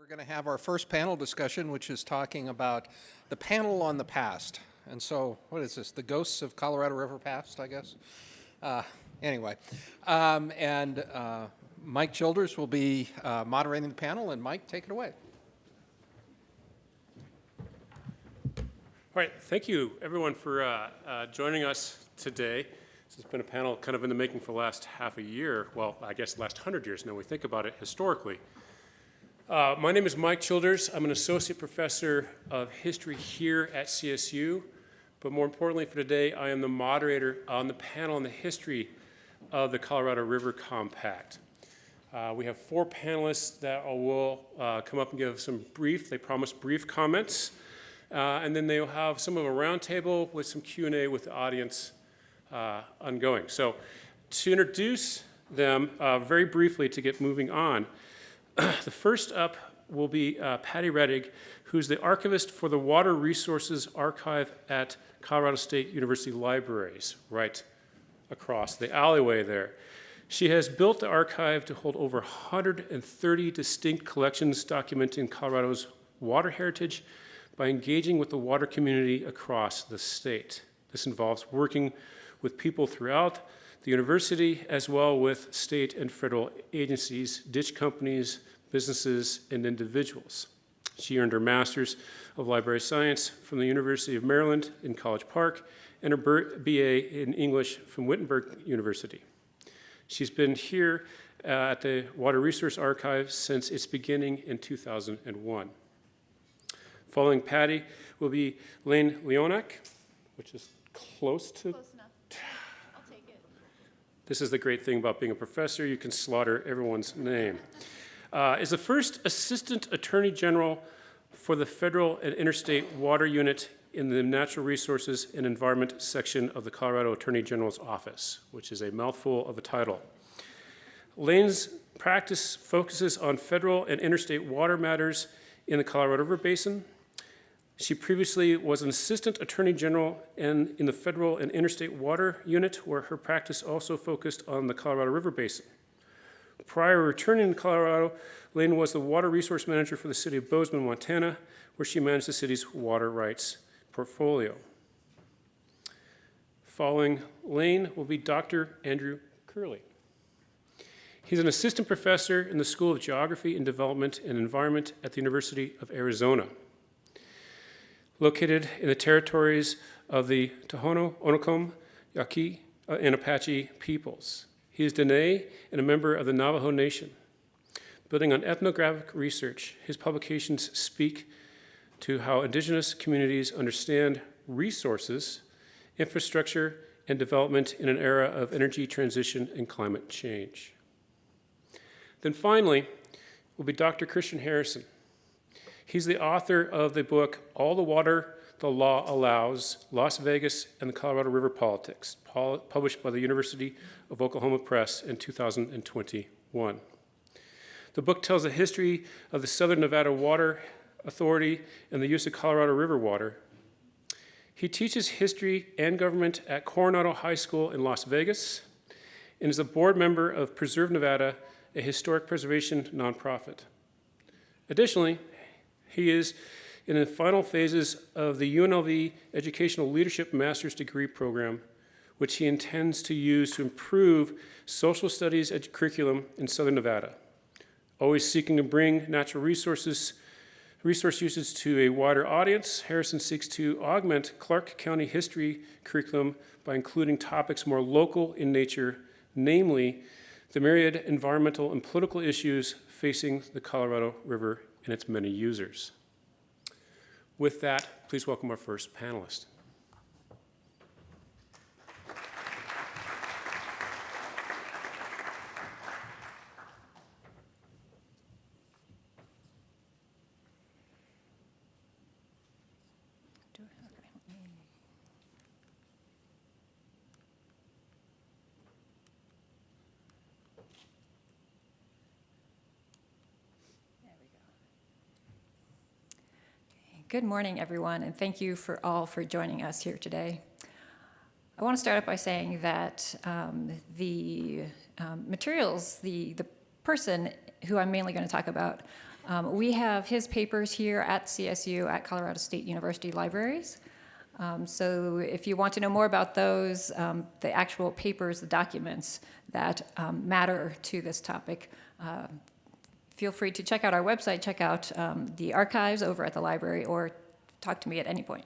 We're going to have our first panel discussion, which is talking about the panel on the past. And so, what is this? The ghosts of Colorado River past, I guess? Anyway, Mike Childers will be moderating the panel, and Mike, take it away. All right, thank you everyone for joining us today. This has been a panel kind of in the making for the last half a year. Well, I guess the last 100 years now. We think about it historically. My name is Mike Childers. I'm an associate professor of history here at CSU. But more importantly for today, I am the moderator on the panel on the history of the Colorado River Compact. We have 4 panelists that will come up and give some they promise brief comments. And then they'll have some of a roundtable with some Q&A with the audience ongoing. So to introduce them very briefly to get moving on, the first up will be Patty Rettig, who's the archivist for the Water Resources Archive at Colorado State University Libraries, right across the alleyway there. She has built the archive to hold over 130 distinct collections documenting Colorado's water heritage by engaging with the water community across the state. This involves working with people throughout the university, as well with state and federal agencies, ditch companies, businesses, and individuals. She earned her Master's of Library Science from the University of Maryland in College Park and her BA in English from Wittenberg University. She's been here at the Water Resource Archive since its beginning in 2001. Following Patty will be Lain Leoniak, which is close enough. I'll take it. This is the great thing about being a professor. You can slaughter everyone's name. Is the first Assistant Attorney General for the Federal and Interstate Water Unit in the Natural Resources and Environment section of the Colorado Attorney General's Office, which is a mouthful of a title. Lain's practice focuses on federal and interstate water matters in the Colorado River Basin. She previously was an Assistant Attorney General in the Federal and Interstate Water Unit, where her practice also focused on the Colorado River Basin. Prior to returning to Colorado, Lain was the Water Resource Manager for the city of Bozeman, Montana, where she managed the city's water rights portfolio. Following Lain will be Dr. Andrew Curley. He's an assistant professor in the School of Geography and Development and Environment at the University of Arizona, located in the territories of the Tohono, Onakom, Yaqui, and Apache peoples. He is Dene and a member of the Navajo Nation. Building on ethnographic research, his publications speak to how indigenous communities understand resources, infrastructure, and development in an era of energy transition and climate change. Then finally will be Dr. Christian Harrison. He's the author of the book, All the Water the Law Allows, Las Vegas and the Colorado River Politics, published by the University of Oklahoma Press in 2021. The book tells the history of the Southern Nevada Water Authority and the use of Colorado River water. He teaches history and government at Coronado High School in Las Vegas and is a board member of Preserve Nevada, a historic preservation nonprofit. Additionally, he is in the final phases of the UNLV Educational Leadership Master's Degree Program, which he intends to use to improve social studies curriculum in Southern Nevada. Always seeking to bring natural resource uses to a wider audience, Harrison seeks to augment Clark County history curriculum by including topics more local in nature, namely the myriad environmental and political issues facing the Colorado River and its many users. With that, please welcome our first panelist. Good morning, everyone, and thank you all for joining us here today. I want to start out by saying that the materials, the person who I'm mainly going to talk about, We have his papers here at CSU, at Colorado State University Libraries. So if you want to know more about those, the actual papers, the documents that matter to this topic, feel free to check out our website, check out the archives over at the library, or talk to me at any point.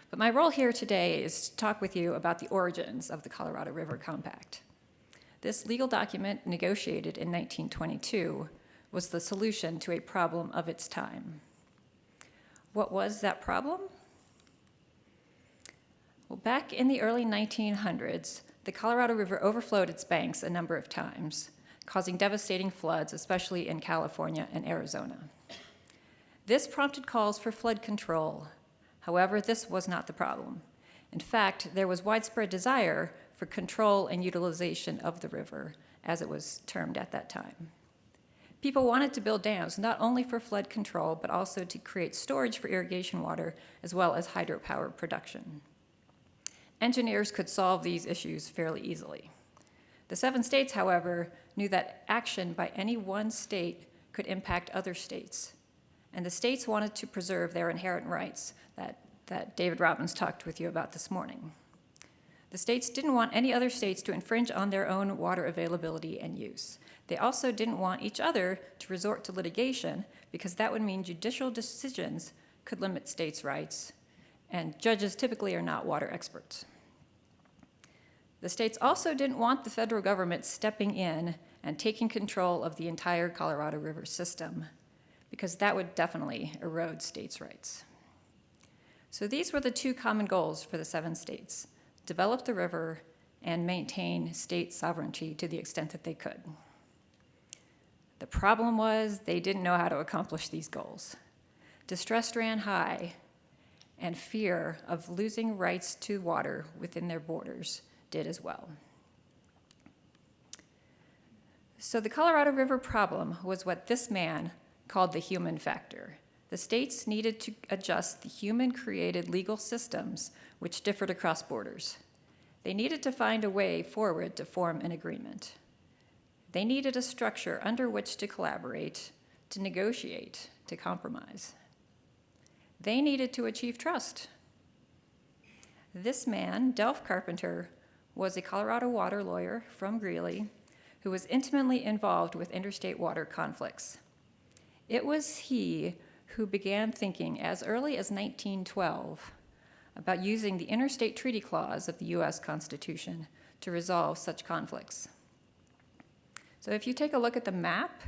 But my role here today is to talk with you about the origins of the Colorado River Compact. This legal document, negotiated in 1922, was the solution to a problem of its time. What was that problem? Well, back in the early 1900s, the Colorado River overflowed its banks a number of times, causing devastating floods, especially in California and Arizona. This prompted calls for flood control. However, this was not the problem. In fact, there was widespread desire for control and utilization of the river, as it was termed at that time. People wanted to build dams not only for flood control, but also to create storage for irrigation water, as well as hydropower production. Engineers could solve these issues fairly easily. The 7 states, however, knew that action by any one state could impact other states, and the states wanted to preserve their inherent rights that David Robbins talked with you about this morning. The states didn't want any other states to infringe on their own water availability and use. They also didn't want each other to resort to litigation, because that would mean judicial decisions could limit states' rights, and judges typically are not water experts. The states also didn't want the federal government stepping in and taking control of the entire Colorado River system, because that would definitely erode states' rights. So these were the 2 common goals for the 7 states: develop the river and maintain state sovereignty to the extent that they could. The problem was they didn't know how to accomplish these goals. Distress ran high, and fear of losing rights to water within their borders did as well. So the Colorado River problem was what this man called the human factor. The states needed to adjust the human-created legal systems which differed across borders. They needed to find a way forward to form an agreement. They needed a structure under which to collaborate, to negotiate, to compromise. They needed to achieve trust. This man, Delph Carpenter, was a Colorado water lawyer from Greeley who was intimately involved with interstate water conflicts. It was he who began thinking as early as 1912 about using the Interstate Treaty Clause of the U.S. Constitution to resolve such conflicts. So if you take a look at the map,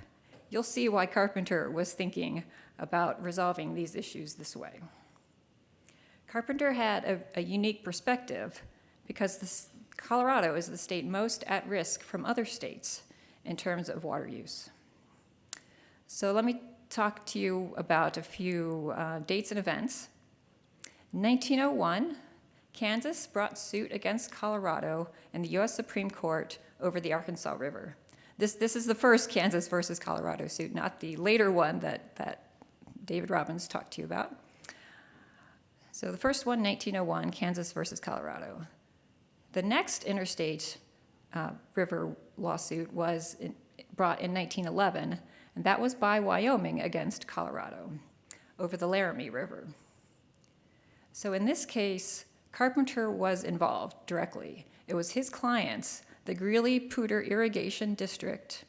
you'll see why Carpenter was thinking about resolving these issues this way. Carpenter had a unique perspective because Colorado is the state most at risk from other states in terms of water use. So let me talk to you about a few dates and events. In 1901, Kansas brought suit against Colorado in the U.S. Supreme Court over the Arkansas River. This is the first Kansas versus Colorado suit, not the later one that David Robbins talked to you about. So the first one, 1901, Kansas versus Colorado. The next interstate river lawsuit was brought in 1911, and that was by Wyoming against Colorado over the Laramie River. So in this case, Carpenter was involved directly. It was his clients, the Greeley-Poudre Irrigation District,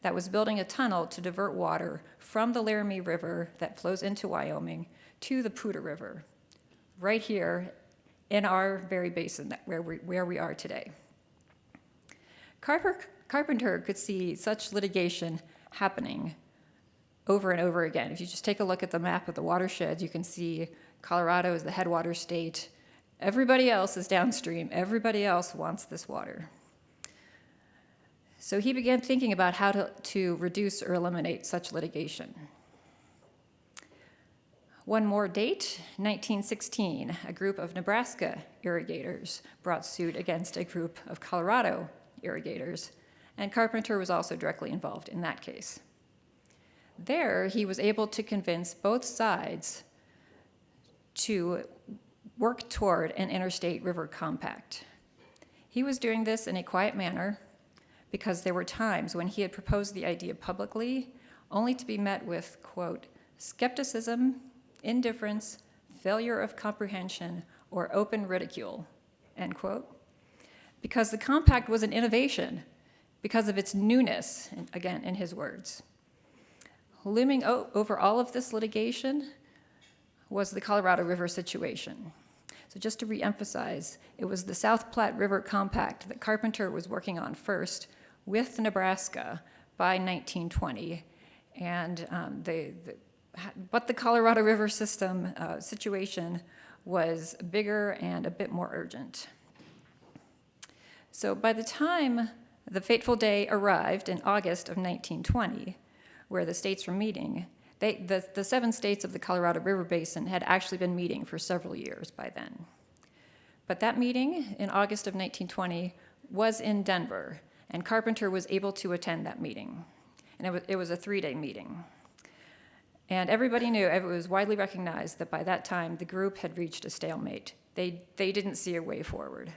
that was building a tunnel to divert water from the Laramie River that flows into Wyoming to the Poudre River, right here in our very basin where we are today. Carpenter could see such litigation happening over and over again. If you just take a look at the map of the watersheds, you can see Colorado is the headwater state. Everybody else is downstream. Everybody else wants this water. So he began thinking about how to reduce or eliminate such litigation. One more date, 1916, a group of Nebraska irrigators brought suit against a group of Colorado irrigators, and Carpenter was also directly involved in that case. There, he was able to convince both sides to work toward an interstate river compact. He was doing this in a quiet manner because there were times when he had proposed the idea publicly, only to be met with, quote, skepticism, indifference, failure of comprehension, or open ridicule, end quote. Because the compact was an innovation, because of its newness, and again, in his words. Looming over all of this litigation was the Colorado River situation. So just to reemphasize, it was the South Platte River Compact that Carpenter was working on first with Nebraska by 1920. And but the Colorado River system situation was bigger and a bit more urgent. So by the time the fateful day arrived in August of 1920, where the states were meeting, the 7 states of the Colorado River Basin had actually been meeting for several years by then. But that meeting in August of 1920 was in Denver, and Carpenter was able to attend that meeting. And it was a 3-day meeting. And everybody knew, it was widely recognized that by that time the group had reached a stalemate. They didn't see a way forward.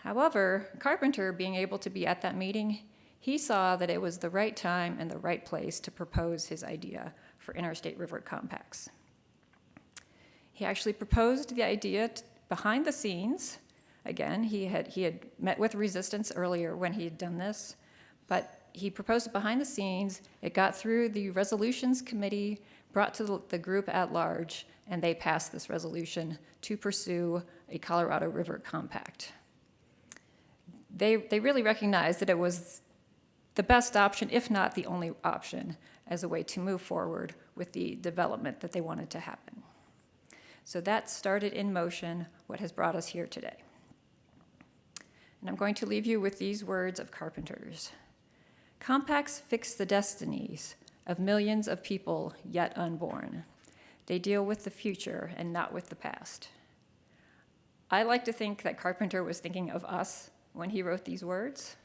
However, Carpenter, being able to be at that meeting, he saw that it was the right time and the right place to propose his idea for interstate river compacts. He actually proposed the idea behind the scenes. Again, he had met with resistance earlier when he had done this, but he proposed it behind the scenes. It got through the resolutions committee, brought to the group at large, and they passed this resolution to pursue a Colorado River compact. They really recognized that it was the best option, if not the only option, as a way to move forward with the development that they wanted to happen. So that started in motion what has brought us here today. And I'm going to leave you with these words of Carpenter's. Compacts fix the destinies of millions of people yet unborn. They deal with the future and not with the past. I like to think that Carpenter was thinking of us when he wrote these words.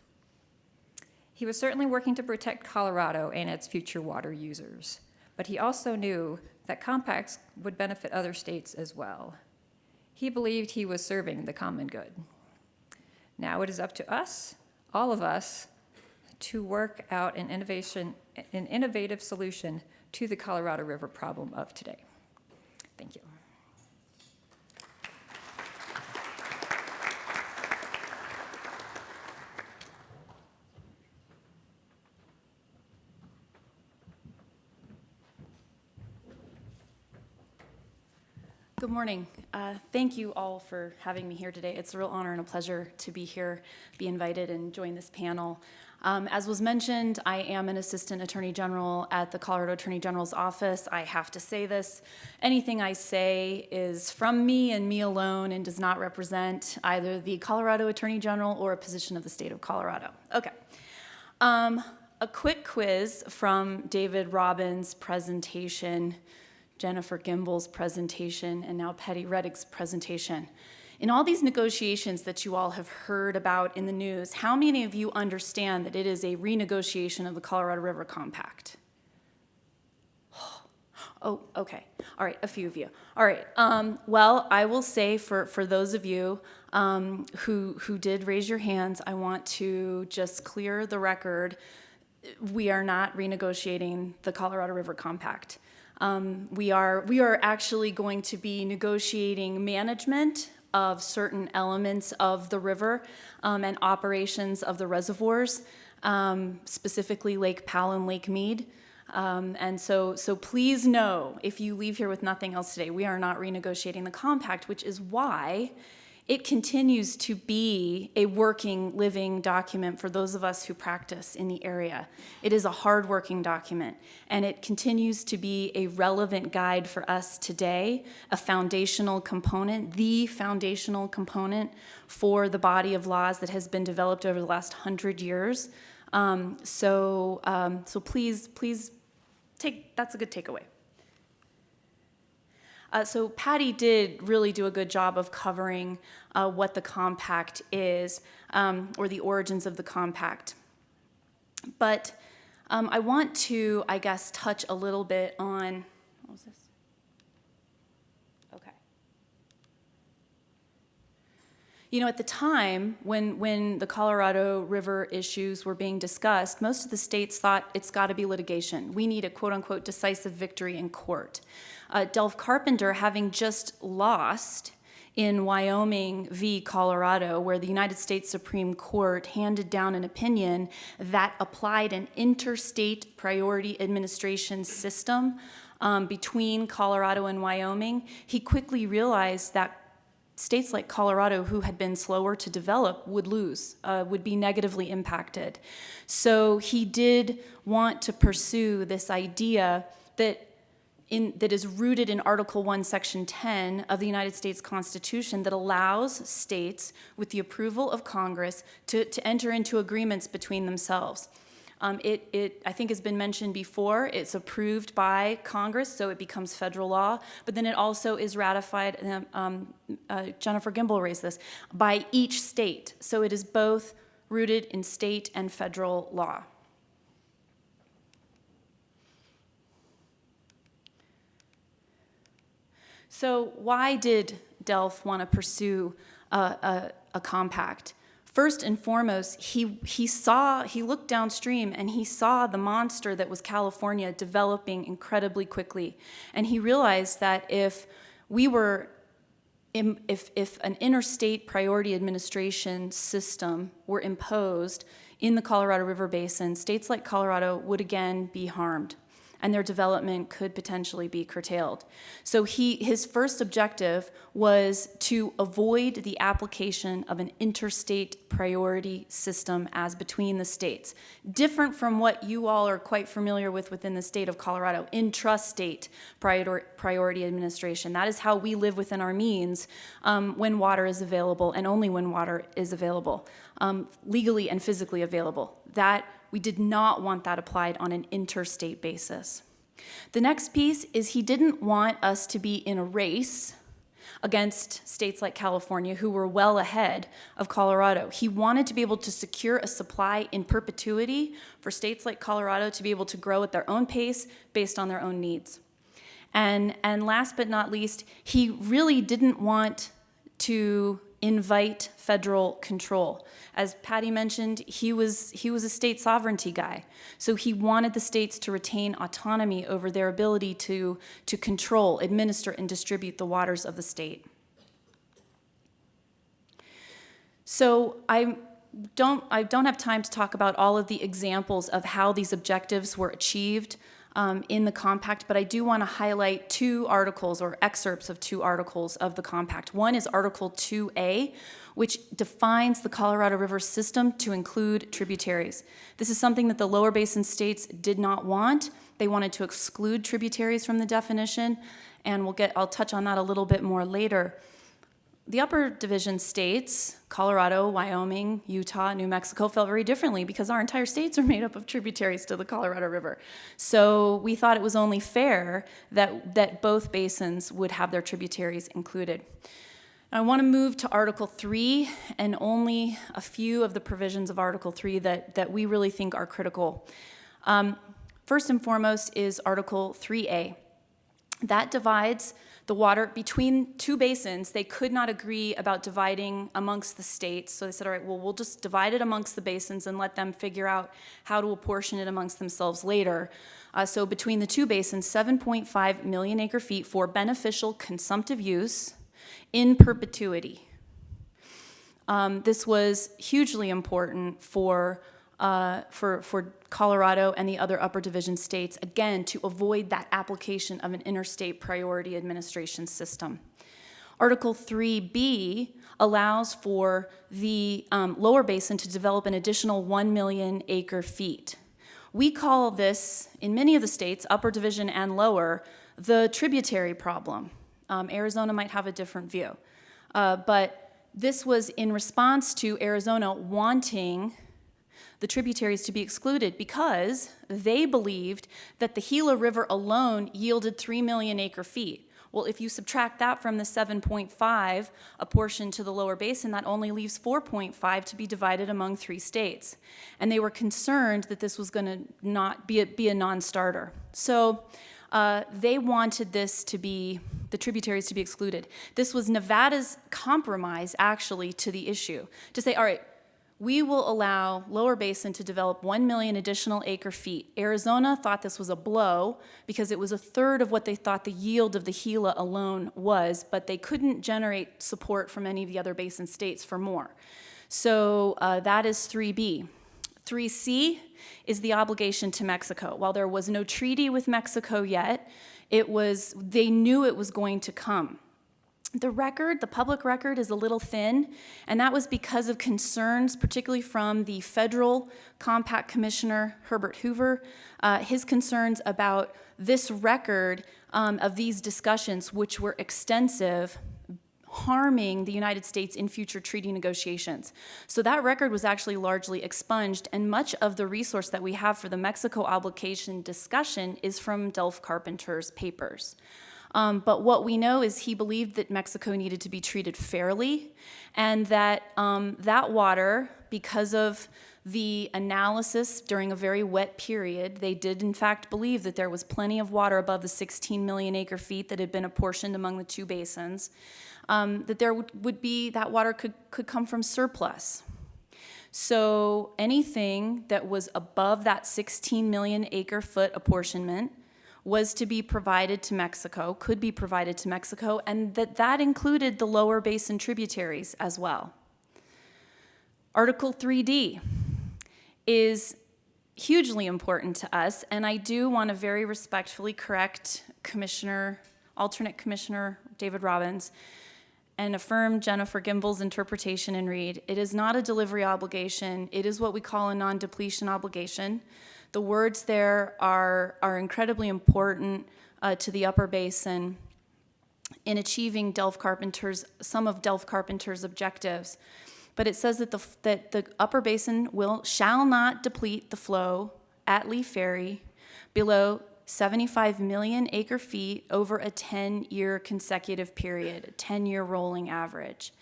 He was certainly working to protect Colorado and its future water users, but he also knew that compacts would benefit other states as well. He believed he was serving the common good. Now it is up to us, all of us, to work out an innovative solution to the Colorado River problem of today. Thank you. Good morning. Thank you all for having me here today. It's a real honor and a pleasure to be here, be invited, and join this panel. As was mentioned, I am an Assistant Attorney General at the Colorado Attorney General's office. I have to say this. Anything I say is from me and me alone and does not represent either the Colorado Attorney General or a position of the state of Colorado. Okay. A quick quiz from David Robbins' presentation, Jennifer Gimbel's presentation, and now Patty Redig's presentation. In all these negotiations that you all have heard about in the news, how many of you understand that it is a renegotiation of the Colorado River Compact? Oh, okay. All right, a few of you. All right. Well, I will say for those of you who did raise your hands, I want to just clear the record. We are not renegotiating the Colorado River Compact. We are actually going to be negotiating management of certain elements of the river and operations of the reservoirs, specifically Lake Powell and Lake Mead. And so please know, if you leave here with nothing else today, we are not renegotiating the compact, which is why it continues to be a working, living document for those of us who practice in the area. It is a hard-working document, and it continues to be a relevant guide for us today, a foundational component, the foundational component for the body of laws that has been developed over the last 100 years. So please take, that's a good takeaway. So Patty did really do a good job of covering what the compact is, or the origins of the compact. But I want to, I guess, touch a little bit on, what was this? Okay. You know, at the time when the Colorado River issues were being discussed, most of the states thought it's got to be litigation. We need a quote-unquote decisive victory in court. Delph Carpenter, having just lost in Wyoming v. Colorado, where the United States Supreme Court handed down an opinion that applied an interstate priority administration system between Colorado and Wyoming, he quickly realized that states like Colorado, who had been slower to develop, would lose, would be negatively impacted. So he did want to pursue this idea that is rooted in Article 1, Section 10 of the United States Constitution that allows states, with the approval of Congress, to enter into agreements between themselves. It, I think, has been mentioned before. It's approved by Congress, so it becomes federal law, but then it also is ratified, Jennifer Gimbel raised this, by each state. So it is both rooted in state and federal law. So why did Delph want to pursue a compact? First and foremost, he looked downstream and he saw the monster that was California developing incredibly quickly. And he realized that if an interstate priority administration system were imposed in the Colorado River Basin, states like Colorado would again be harmed, and their development could potentially be curtailed. So his first objective was to avoid the application of an interstate priority system as between the states, different from what you all are quite familiar with within the state of Colorado, intrastate priority administration. That is how we live within our means when water is available, and only when water is available, legally and physically available. That we did not want that applied on an interstate basis. The next piece is he didn't want us to be in a race against states like California, who were well ahead of Colorado. He wanted to be able to secure a supply in perpetuity for states like Colorado to be able to grow at their own pace based on their own needs. And last but not least, he really didn't want to invite federal control. As Patty mentioned, he was a state sovereignty guy. So he wanted the states to retain autonomy over their ability to control, administer, and distribute the waters of the state. So I don't have time to talk about all of the examples of how these objectives were achieved in the compact, but I do want to highlight two articles or excerpts of two articles of the compact. One is Article 2A, which defines the Colorado River system to include tributaries. This is something that the lower basin states did not want. They wanted to exclude tributaries from the definition, and I'll touch on that a little bit more later. The upper division states, Colorado, Wyoming, Utah, New Mexico, felt very differently because our entire states are made up of tributaries to the Colorado River. So we thought it was only fair that both basins would have their tributaries included. I want to move to Article 3 and only a few of the provisions of Article 3 that we really think are critical. First and foremost is Article 3A. That divides the water between two basins. They could not agree about dividing amongst the states. So they said, all right, well, we'll just divide it amongst the basins and let them figure out how to apportion it amongst themselves later. So between the two basins, 7.5 million acre feet for beneficial consumptive use in perpetuity. This was hugely important for Colorado and the other upper division states, again, to avoid that application of an interstate priority administration system. Article 3B allows for the lower basin to develop an additional 1 million acre feet. We call this, in many of the states, upper division and lower, the tributary problem. Arizona might have a different view. But this was in response to Arizona wanting the tributaries to be excluded because they believed that the Gila River alone yielded 3 million acre feet. Well, if you subtract that from the 7.5 apportioned to the lower basin, that only leaves 4.5 to be divided among 3 states. And they were concerned that this was going to not be a non-starter. So they wanted the tributaries to be excluded. This was Nevada's compromise, actually, to the issue, to say, all right, we will allow Lower Basin to develop 1 million additional acre feet. Arizona thought this was a blow because it was a third of what they thought the yield of the Gila alone was, but they couldn't generate support from any of the other basin states for more. So that is 3B. 3C is the obligation to Mexico. While there was no treaty with Mexico yet, they knew it was going to come. The public record is a little thin, and that was because of concerns, particularly from the federal compact commissioner, Herbert Hoover, his concerns about this record of these discussions, which were extensive, harming the United States in future treaty negotiations. So that record was actually largely expunged, and much of the resource that we have for the Mexico obligation discussion is from Delph Carpenter's papers. But what we know is he believed that Mexico needed to be treated fairly, and that that water, because of the analysis during a very wet period, they did in fact believe that there was plenty of water above the 16 million acre feet that had been apportioned among the two basins, that there would be, that water could come from surplus. So anything that was above that 16 million acre foot apportionment was to be provided to Mexico, could be provided to Mexico, and that included the lower basin tributaries as well. Article 3D is hugely important to us, and I do want to very respectfully correct alternate Commissioner David Robbins, and affirm Jennifer Gimbel's interpretation and read. It is not a delivery obligation. It is what we call a non-depletion obligation. The words there are incredibly important to the Upper Basin in achieving some of Delph Carpenter's objectives. But it says that the Upper Basin shall not deplete the flow at Lee Ferry below 75 million acre feet over a 10-year consecutive period, a 10-year rolling average.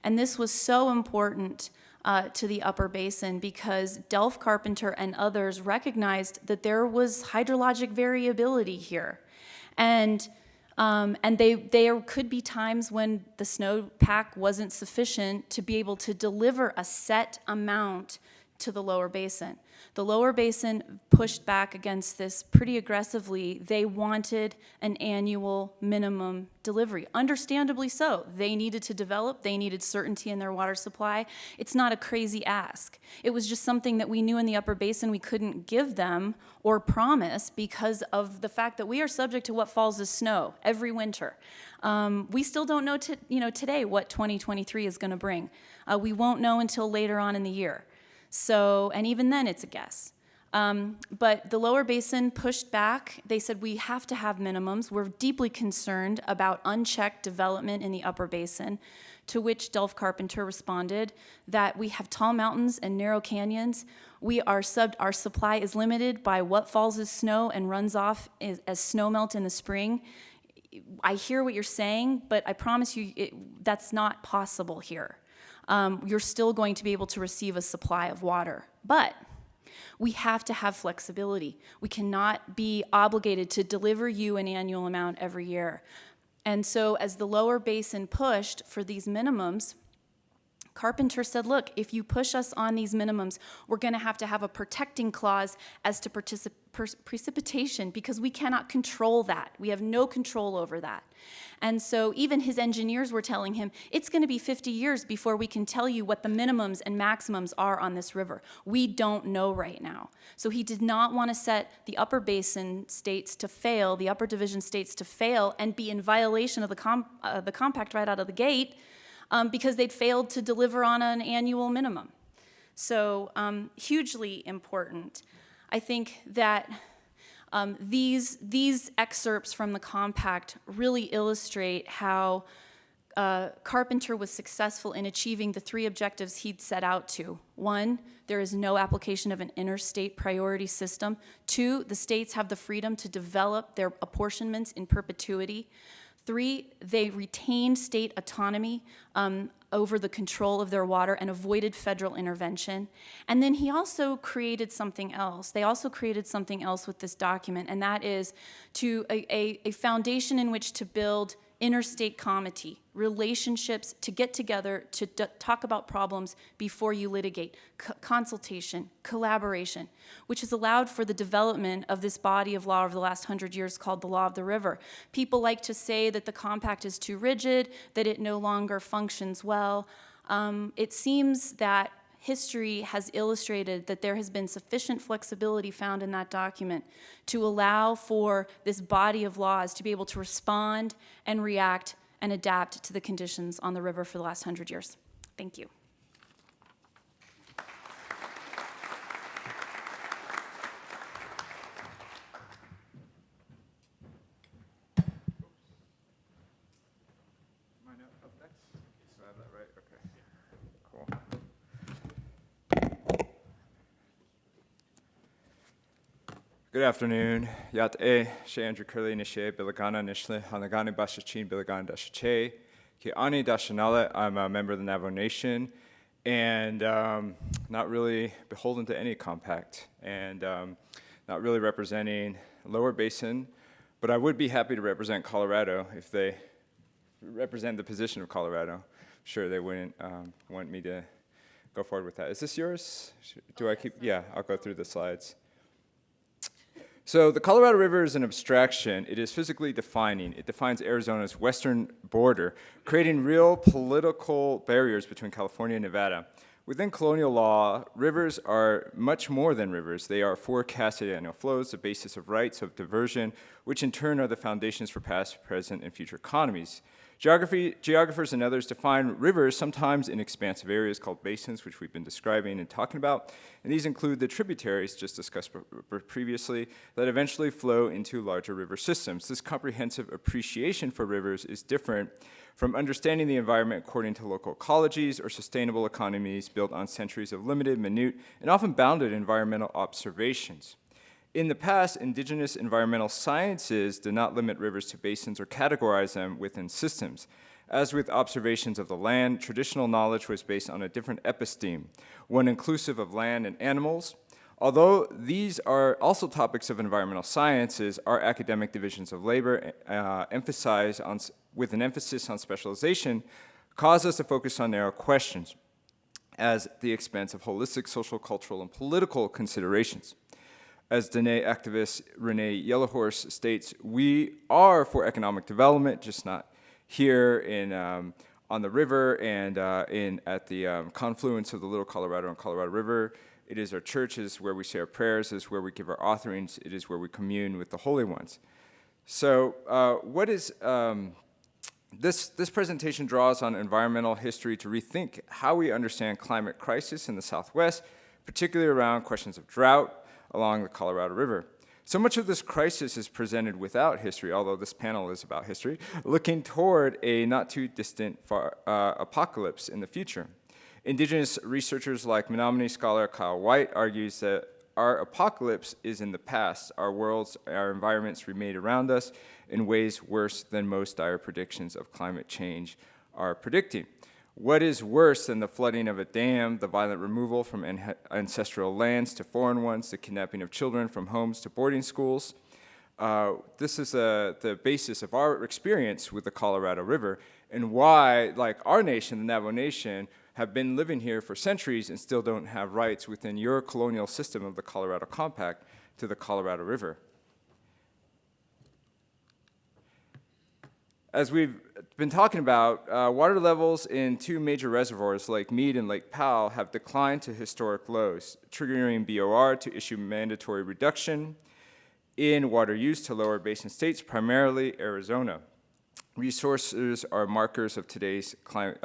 And this was so important to the Upper Basin because Delph Carpenter and others recognized that there was hydrologic variability here. And there could be times when the snowpack wasn't sufficient to be able to deliver a set amount to the Lower Basin. The Lower Basin pushed back against this pretty aggressively. They wanted an annual minimum delivery. Understandably so. They needed to develop. They needed certainty in their water supply. It's not a crazy ask. It was just something that we knew in the Upper Basin we couldn't give them or promise because of the fact that we are subject to what falls as snow every winter. We still don't know today what 2023 is going to bring. We won't know until later on in the year. So, and even then it's a guess. But the Lower Basin pushed back. They said, we have to have minimums. We're deeply concerned about unchecked development in the Upper Basin, to which Delph Carpenter responded that we have tall mountains and narrow canyons. Our supply is limited by what falls as snow and runs off as snow melt in the spring. I hear what you're saying, but I promise you that's not possible here. You're still going to be able to receive a supply of water. But we have to have flexibility. We cannot be obligated to deliver you an annual amount every year. And so as the Lower Basin pushed for these minimums, Carpenter said, look, if you push us on these minimums, we're going to have a protecting clause as to precipitation because we cannot control that. We have no control over that. And so even his engineers were telling him, it's going to be 50 years before we can tell you what the minimums and maximums are on this river. We don't know right now. So he did not want to set the Upper Basin states to fail, the Upper Division states to fail and be in violation of the compact right out of the gate, because they'd failed to deliver on an annual minimum. So hugely important. I think that these excerpts from the compact really illustrate how Carpenter was successful in achieving the three objectives he'd set out to. 1, there is no application of an interstate priority system. 2, the states have the freedom to develop their apportionments in perpetuity. 3, they retained state autonomy over the control of their water and avoided federal intervention. And then he also created something else. They also created something else with this document, and that is to a foundation in which to build interstate comity, relationships to get together to talk about problems before you litigate, consultation, collaboration, which has allowed for the development of this body of law over the last 100 years called the Law of the River. People like to say that the compact is too rigid, that it no longer functions well. It seems that history has illustrated that there has been sufficient flexibility found in that document to allow for this body of laws to be able to respond and react and adapt to the conditions on the river for the last 100 years. Thank you. Am I up next? So I have that right? Okay. Cool. Good afternoon. Yat she Andrew Curley nishe bilagana nishle hanagani bashachin bilagana dashache. Ki ani dashanale. I'm a member of the Navajo Nation, and not really beholden to any compact, and not really representing Lower Basin, but I would be happy to represent Colorado if they represent the position of Colorado. Sure, they wouldn't want me to go forward with that. Is this yours? Do I keep? Yeah, I'll go through the slides. So the Colorado River is an abstraction. It is physically defining. It defines Arizona's western border, creating real political barriers between California and Nevada. Within colonial law, rivers are much more than rivers. They are forecasted annual flows, the basis of rights of diversion, which in turn are the foundations for past, present, and future economies. Geographers and others define rivers sometimes in expansive areas called basins, which we've been describing and talking about. And these include the tributaries, just discussed previously, that eventually flow into larger river systems. This comprehensive appreciation for rivers is different from understanding the environment according to local ecologies or sustainable economies built on centuries of limited, minute, and often bounded environmental observations. In the past, indigenous environmental sciences did not limit rivers to basins or categorize them within systems. As with observations of the land, traditional knowledge was based on a different episteme, one inclusive of land and animals. Although these are also topics of environmental sciences, our academic divisions of labor with an emphasis on specialization cause us to focus on narrow questions at the expense of holistic social, cultural, and political considerations. As Dene activist Renee Yellowhorse states, we are for economic development, just not here in, on the river and at the confluence of the Little Colorado and Colorado River. It is our churches where we say our prayers, it is where we give our offerings, it is where we commune with the holy ones. So what is, this presentation draws on environmental history to rethink how we understand climate crisis in the Southwest, particularly around questions of drought along the Colorado River. So much of this crisis is presented without history, although this panel is about history, looking toward a not too distant apocalypse in the future. Indigenous researchers like Menominee scholar Kyle White argues that our apocalypse is in the past. Our worlds, our environments remain around us in ways worse than most dire predictions of climate change are predicting. What is worse than the flooding of a dam, the violent removal from ancestral lands to foreign ones, the kidnapping of children from homes to boarding schools? This is the basis of our experience with the Colorado River and why, like our nation, the Navajo Nation, have been living here for centuries and still don't have rights within your colonial system of the Colorado Compact to the Colorado River. As we've been talking about, water levels in two major reservoirs, Lake Mead and Lake Powell, have declined to historic lows, triggering BOR to issue mandatory reduction in water use to lower basin states, primarily Arizona. Resources are markers of today's climate.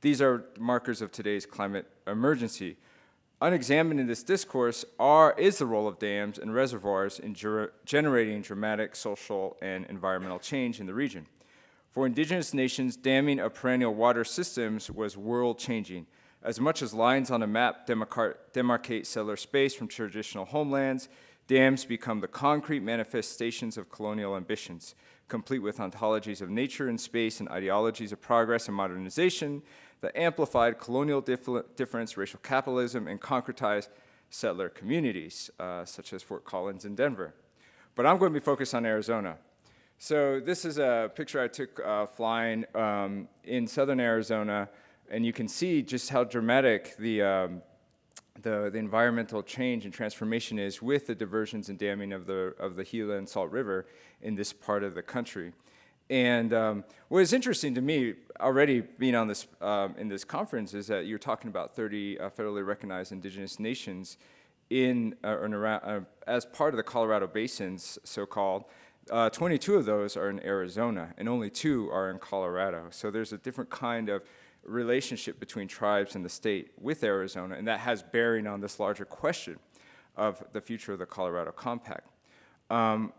These are markers of today's climate emergency. Unexamined in this discourse is the role of dams and reservoirs in generating dramatic social and environmental change in the region. For indigenous nations, damming of perennial water systems was world-changing. As much as lines on a map demarcate settler space from traditional homelands, dams become the concrete manifestations of colonial ambitions, complete with ontologies of nature and space and ideologies of progress and modernization that amplified colonial difference, racial capitalism, and concretized settler communities, such as Fort Collins and Denver. But I'm going to be focused on Arizona. So this is a picture I took flying in southern Arizona, and you can see just how dramatic the environmental change and transformation is with the diversions and damming of the Gila and Salt River in this part of the country. And what is interesting to me, already being on this in this conference, is that you're talking about 30 federally recognized indigenous nations in or around, as part of the Colorado Basins, so-called. 22 of those are in Arizona, and only 2 are in Colorado. So there's a different kind of relationship between tribes and the state with Arizona, and that has bearing on this larger question of the future of the Colorado Compact.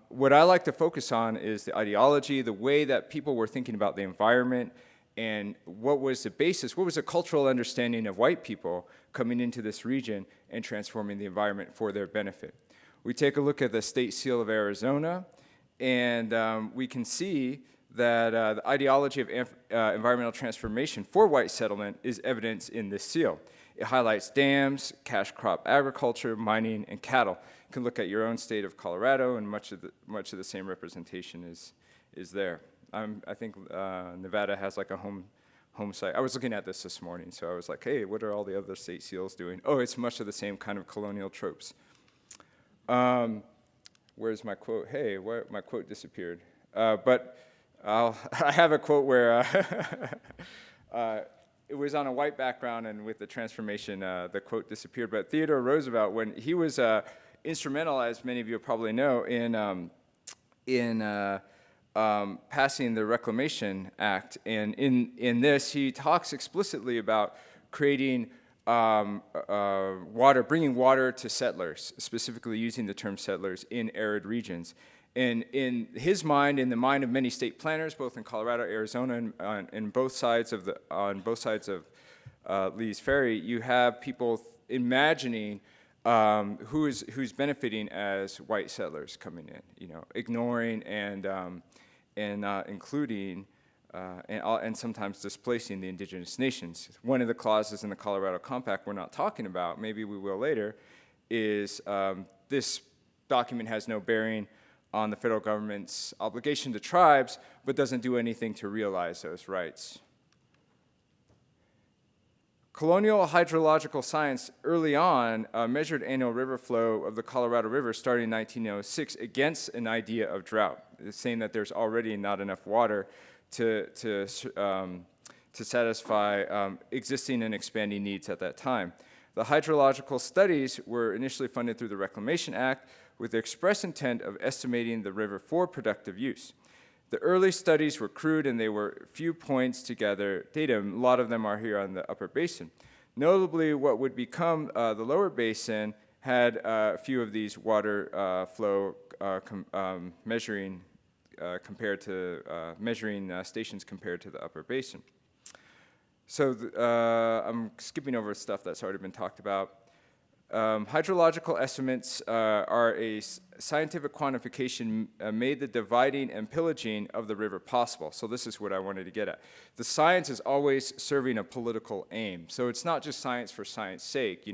What I like to focus on is the ideology, the way that people were thinking about the environment, and what was the basis, what was the cultural understanding of white people coming into this region and transforming the environment for their benefit. We take a look at the state seal of Arizona, and we can see that the ideology of environmental transformation for white settlement is evidenced in this seal. It highlights dams, cash crop agriculture, mining, and cattle. You can look at your own state of Colorado, and much of the same representation is there. I think Nevada has like a home site. I was looking at this morning, so I was like, hey, what are all the other state seals doing? Oh, it's much of the same kind of colonial tropes. Where's my quote? Hey, my quote disappeared. But I have a quote where it was on a white background, and with the transformation, the quote disappeared. But Theodore Roosevelt, when he was instrumental, as many of you probably know, in passing the Reclamation Act, and in this, he talks explicitly about creating bringing water to settlers, specifically using the term settlers in arid regions. And in his mind, in the mind of many state planners, both in Colorado, Arizona, and on both sides of Lee's Ferry, you have people imagining who's benefiting as white settlers coming in, ignoring and not including and sometimes displacing the indigenous nations. One of the clauses in the Colorado Compact we're not talking about, maybe we will later, is this document has no bearing on the federal government's obligation to tribes, but doesn't do anything to realize those rights. Colonial hydrological science early on measured annual river flow of the Colorado River starting in 1906 against an idea of drought, saying that there's already not enough water to satisfy existing and expanding needs at that time. The hydrological studies were initially funded through the Reclamation Act with the express intent of estimating the river for productive use. The early studies were crude, and they were few points to gather data. A lot of them are here on the upper basin. Notably, what would become the lower basin had a few of these water flow measuring stations compared to the upper basin. So I'm skipping over stuff that's already been talked about. Hydrological estimates are a scientific quantification made the dividing and pillaging of the river possible. So this is what I wanted to get at. The science is always serving a political aim. So it's not just science for science sake.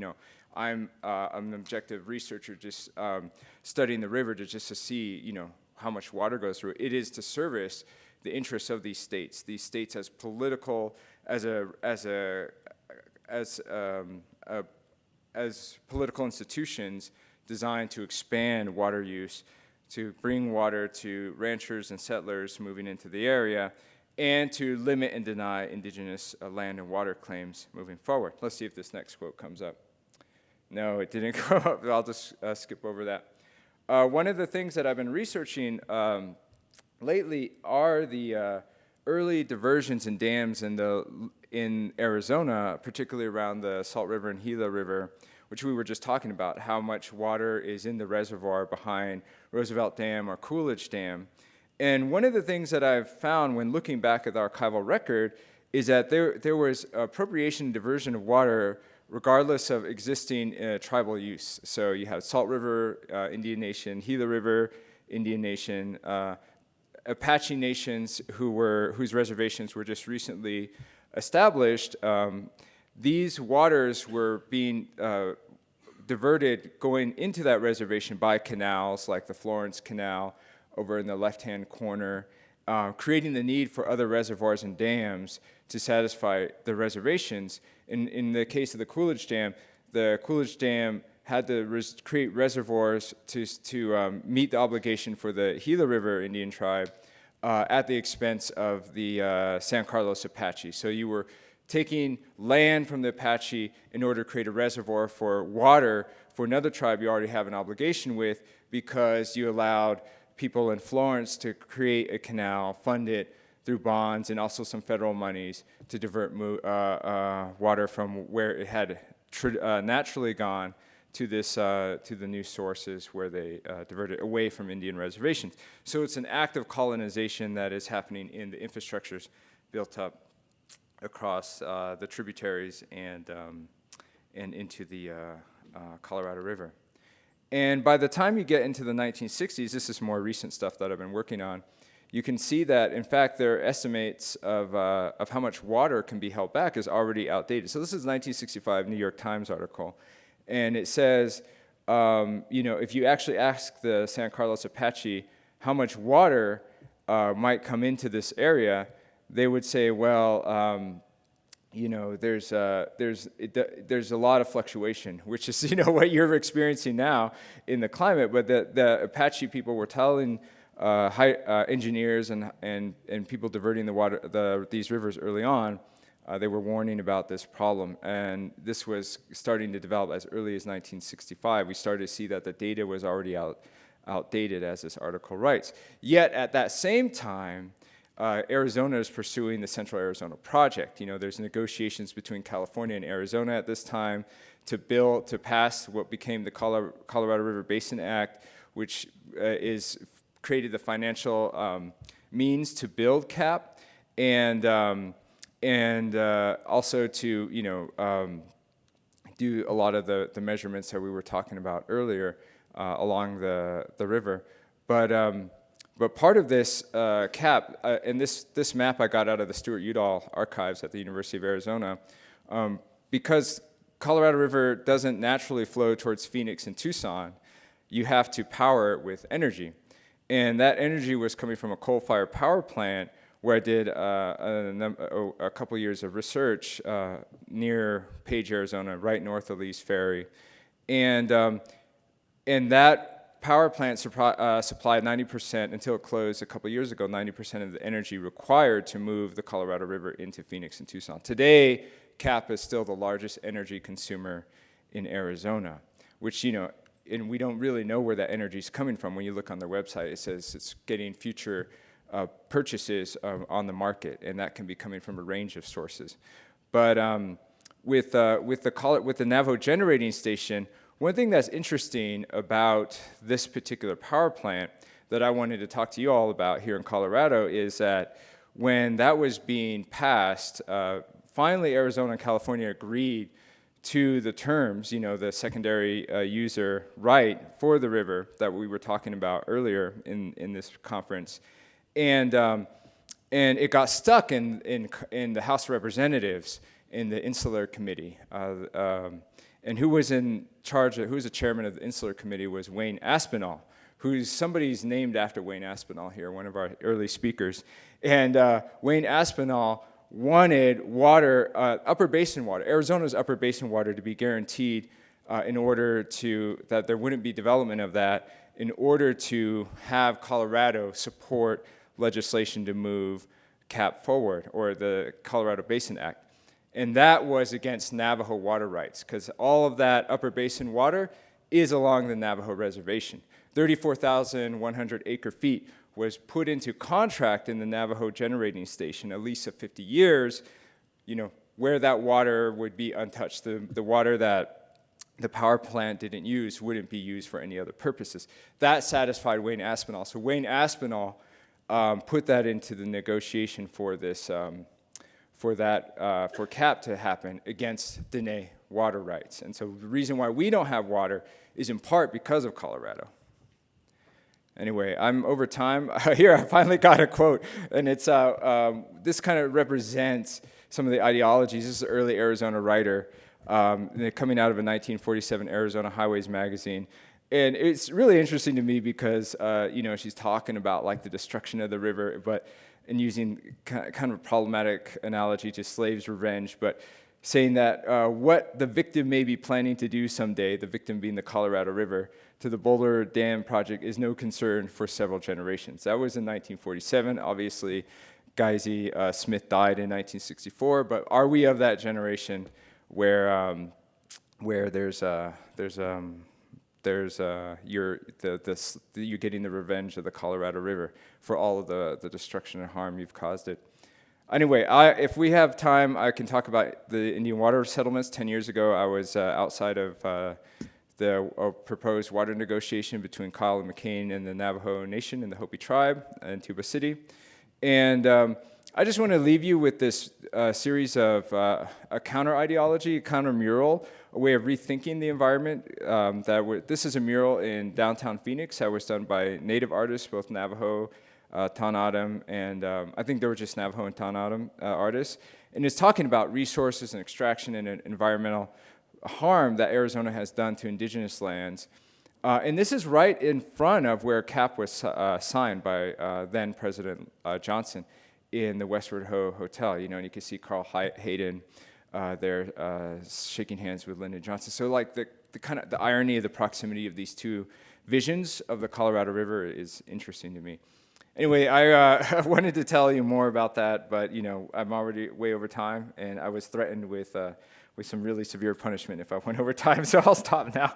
I'm an objective researcher just studying the river to see, how much water goes through it. It is to service the interests of these states as political, as political institutions designed to expand water use, to bring water to ranchers and settlers moving into the area, and to limit and deny indigenous land and water claims moving forward. Let's see if this next quote comes up. No, it didn't come up. I'll just skip over that. One of the things that I've been researching lately are the early diversions and dams in Arizona, particularly around the Salt River and Gila River, which we were just talking about, how much water is in the reservoir behind Roosevelt Dam or Coolidge Dam. And one of the things that I've found when looking back at the archival record is that there was appropriation and diversion of water regardless of existing tribal use. So you have Salt River Indian Nation, Gila River Indian Nation, Apache nations whose reservations were just recently established. These waters were being diverted going into that reservation by canals like the Florence Canal over in the left-hand corner, creating the need for other reservoirs and dams to satisfy the reservations. In the case of the Coolidge Dam had to create reservoirs to meet the obligation for the Gila River Indian tribe at the expense of the San Carlos Apache. So you were taking land from the Apache in order to create a reservoir for water for another tribe you already have an obligation with, because you allowed people in Florence to create a canal, fund it through bonds and also some federal monies to divert water from where it had naturally gone to the new sources where they diverted away from Indian reservations. So it's an act of colonization that is happening in the infrastructures built up across the tributaries and into the Colorado River. And by the time you get into the 1960s, this is more recent stuff that I've been working on, you can see that, in fact, their estimates of how much water can be held back is already outdated. So this is a 1965 New York Times article, and it says, if you actually ask the San Carlos Apache how much water might come into this area, they would say, well, there's a lot of fluctuation, which is what you're experiencing now in the climate. But the Apache people were telling engineers and people diverting the water, these rivers early on, they were warning about this problem, and this was starting to develop as early as 1965. We started to see that the data was already outdated, as this article writes. Yet at that same time, Arizona is pursuing the Central Arizona Project. There's negotiations between California and Arizona at this time to pass what became the Colorado River Basin Act, which created the financial means to build CAP, and also to do a lot of the measurements that we were talking about earlier along the river, But part of this CAP, and this map I got out of the Stuart Udall archives at the University of Arizona, because Colorado River doesn't naturally flow towards Phoenix and Tucson, you have to power it with energy. And that energy was coming from a coal-fired power plant where I did a couple years of research near Page, Arizona, right north of Lee's Ferry. And that power plant supplied 90%, until it closed a couple years ago, 90% of the energy required to move the Colorado River into Phoenix and Tucson. Today, CAP is still the largest energy consumer in Arizona, which, and we don't really know where that energy is coming from. When you look on their website, it says it's getting future purchases on the market, and that can be coming from a range of sources. But with the Navajo generating station, one thing that's interesting about this particular power plant that I wanted to talk to you all about here in Colorado is that when that was being passed, finally Arizona and California agreed to the terms, the secondary user right for the river that we were talking about earlier in this conference. And it got stuck in the House of Representatives in the Insular Committee. And who was in charge, who was the chairman of the Insular Committee was Wayne Aspinall, somebody's named after Wayne Aspinall here, one of our early speakers. And Wayne Aspinall wanted water, upper basin water, Arizona's upper basin water, to be guaranteed in order that there wouldn't be development of that, in order to have Colorado support legislation to move CAP forward, or the Colorado Basin Act. And that was against Navajo water rights, because all of that upper basin water is along the Navajo reservation. 34,100 acre feet was put into contract in the Navajo generating station, a lease of 50 years, where that water would be untouched. The water that the power plant didn't use wouldn't be used for any other purposes. That satisfied Wayne Aspinall. So Wayne Aspinall put that into the negotiation for this for that, for CAP to happen against Dene water rights. And so the reason why we don't have water is in part because of Colorado. Anyway, I'm over time. Here, I finally got a quote, and it's this kind of represents some of the ideologies. This is an early Arizona writer coming out of a 1947 Arizona Highways magazine. And it's really interesting to me because, she's talking about like the destruction of the river, and using kind of a problematic analogy to slaves' revenge, but saying that what the victim may be planning to do someday, the victim being the Colorado River, to the Boulder Dam project is no concern for several generations. That was in 1947. Obviously, Geisy Smith died in 1964, but are we of that generation where you're getting the revenge of the Colorado River for all of the destruction and harm you've caused it? Anyway, if we have time, I can talk about the Indian water settlements. 10 years ago, I was outside of the proposed water negotiation between Kyle and McCain and the Navajo Nation and the Hopi tribe in Tuba City. And I just want to leave you with this series of a counter-ideology, a counter-mural, a way of rethinking the environment. This is a mural in downtown Phoenix that was done by Native artists, both Navajo, Tanadam, and I think they were just Navajo and Tanadam artists. And it's talking about resources and extraction and environmental harm that Arizona has done to indigenous lands. And this is right in front of where CAP was signed by then President Johnson in the Westward Ho Hotel. And you can see Carl Hayden there shaking hands with Lyndon Johnson. So like the kind of the irony of the proximity of these two visions of the Colorado River is interesting to me. Anyway, I wanted to tell you more about that, but I'm already way over time, and I was threatened with some really severe punishment if I went over time, so I'll stop now.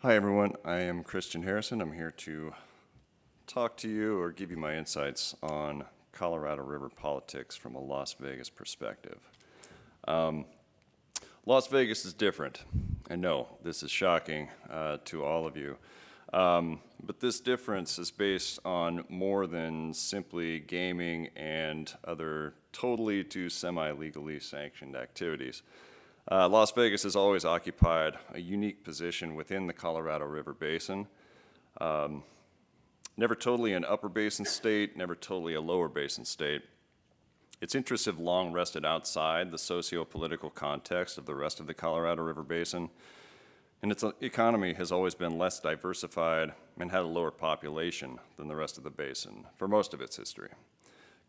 Hi everyone, I am Christian Harrison. I'm here to talk to you or give you my insights on Colorado River politics from a Las Vegas perspective. Las Vegas is different. I know this is shocking to all of you, but this difference is based on more than simply gaming and other totally to semi-legally sanctioned activities. Las Vegas has always occupied a unique position within the Colorado River Basin. Never totally an upper basin state, never totally a lower basin state. Its interests have long rested outside the socio-political context of the rest of the Colorado River Basin, and its economy has always been less diversified and had a lower population than the rest of the basin for most of its history.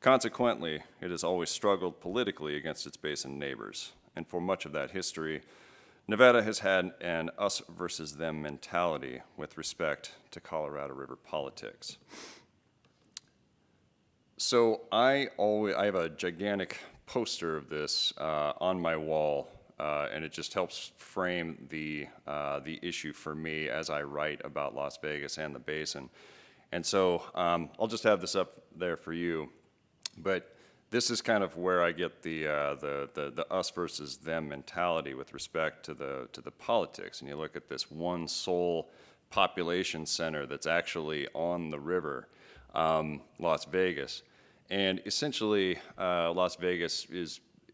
Consequently, it has always struggled politically against its basin neighbors. And for much of that history, Nevada has had an us versus them mentality with respect to Colorado River politics. So I have a gigantic poster of this on my wall, and it just helps frame the issue for me as I write about Las Vegas and the basin. And so I'll just have this up there for you, but this is kind of where I get the us versus them mentality with respect to the politics. And you look at this one sole population center that's actually on the river, Las Vegas, and essentially Las Vegas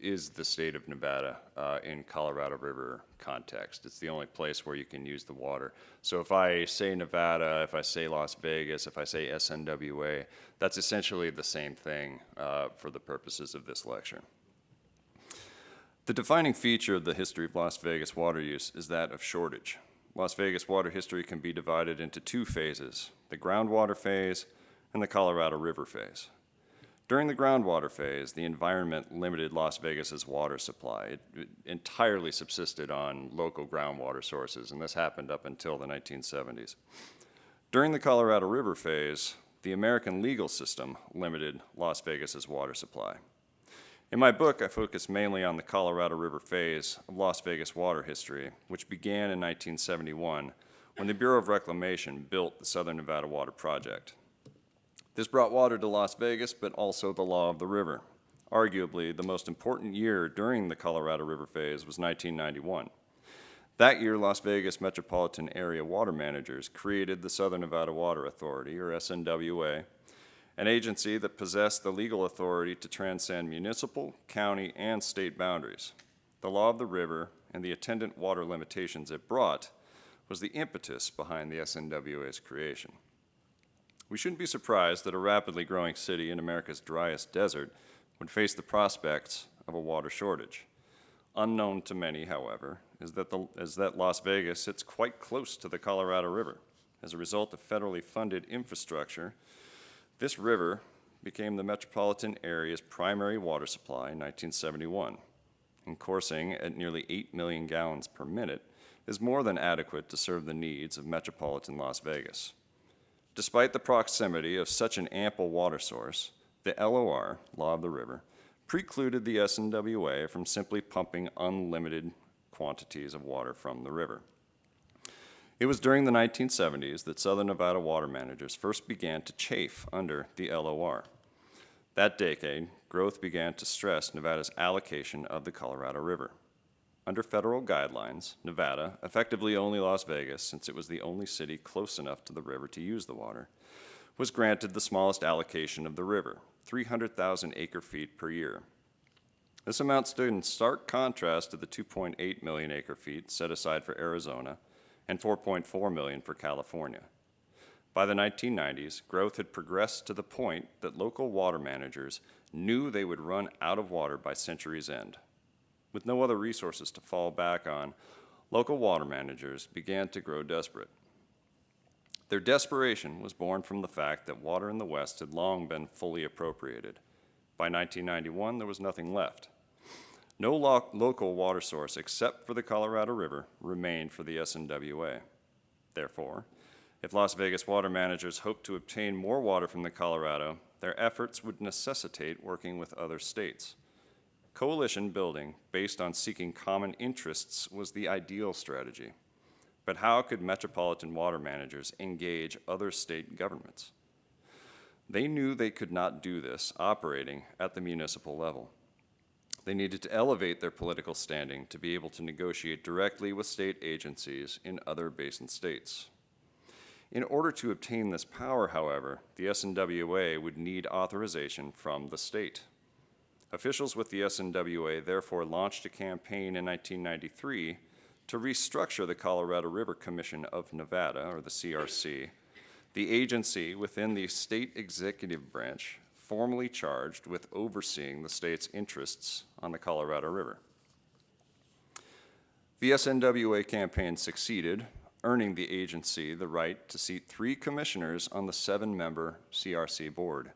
is the state of Nevada in Colorado River context. It's the only place where you can use the water. So if I say Nevada, if I say Las Vegas, if I say SNWA, that's essentially the same thing for the purposes of this lecture. The defining feature of the history of Las Vegas water use is that of shortage. Las Vegas water history can be divided into two phases, the groundwater phase and the Colorado River phase. During the groundwater phase, the environment limited Las Vegas's water supply. It entirely subsisted on local groundwater sources, and this happened up until the 1970s. During the Colorado River phase, the American legal system limited Las Vegas's water supply. In my book, I focus mainly on the Colorado River phase of Las Vegas water history, which began in 1971 when the Bureau of Reclamation built the Southern Nevada Water Project. This brought water to Las Vegas, but also the law of the river. Arguably, the most important year during the Colorado River phase was 1991. That year, Las Vegas Metropolitan Area Water Managers created the Southern Nevada Water Authority, or SNWA, an agency that possessed the legal authority to transcend municipal, county, and state boundaries. The law of the river and the attendant water limitations it brought was the impetus behind the SNWA's creation. We shouldn't be surprised that a rapidly growing city in America's driest desert would face the prospects of a water shortage. Unknown to many, however, is that Las Vegas sits quite close to the Colorado River. As a result of federally funded infrastructure, this river became the metropolitan area's primary water supply in 1971, and coursing at nearly 8 million gallons per minute is more than adequate to serve the needs of metropolitan Las Vegas. Despite the proximity of such an ample water source, the LOR, Law of the River, precluded the SNWA from simply pumping unlimited quantities of water from the river. It was during the 1970s that Southern Nevada water managers first began to chafe under the LOR. That decade, growth began to stress Nevada's allocation of the Colorado River. Under federal guidelines, Nevada, effectively only Las Vegas, since it was the only city close enough to the river to use the water, was granted the smallest allocation of the river, 300,000 acre-feet per year. This amount stood in stark contrast to the 2.8 million acre-feet set aside for Arizona and 4.4 million for California. By the 1990s, growth had progressed to the point that local water managers knew they would run out of water by century's end. With no other resources to fall back on, local water managers began to grow desperate. Their desperation was born from the fact that water in the West had long been fully appropriated. By 1991, there was nothing left. No local water source except for the Colorado River remained for the SNWA. Therefore, if Las Vegas water managers hoped to obtain more water from the Colorado, their efforts would necessitate working with other states. Coalition building based on seeking common interests was the ideal strategy. But how could metropolitan water managers engage other state governments? They knew they could not do this operating at the municipal level. They needed to elevate their political standing to be able to negotiate directly with state agencies in other basin states. In order to obtain this power, however, the SNWA would need authorization from the state. Officials with the SNWA therefore launched a campaign in 1993 to restructure the Colorado River Commission of Nevada, or the CRC, the agency within the state executive branch formally charged with overseeing the state's interests on the Colorado River. The SNWA campaign succeeded, earning the agency the right to seat 3 commissioners on the 7-member CRC board.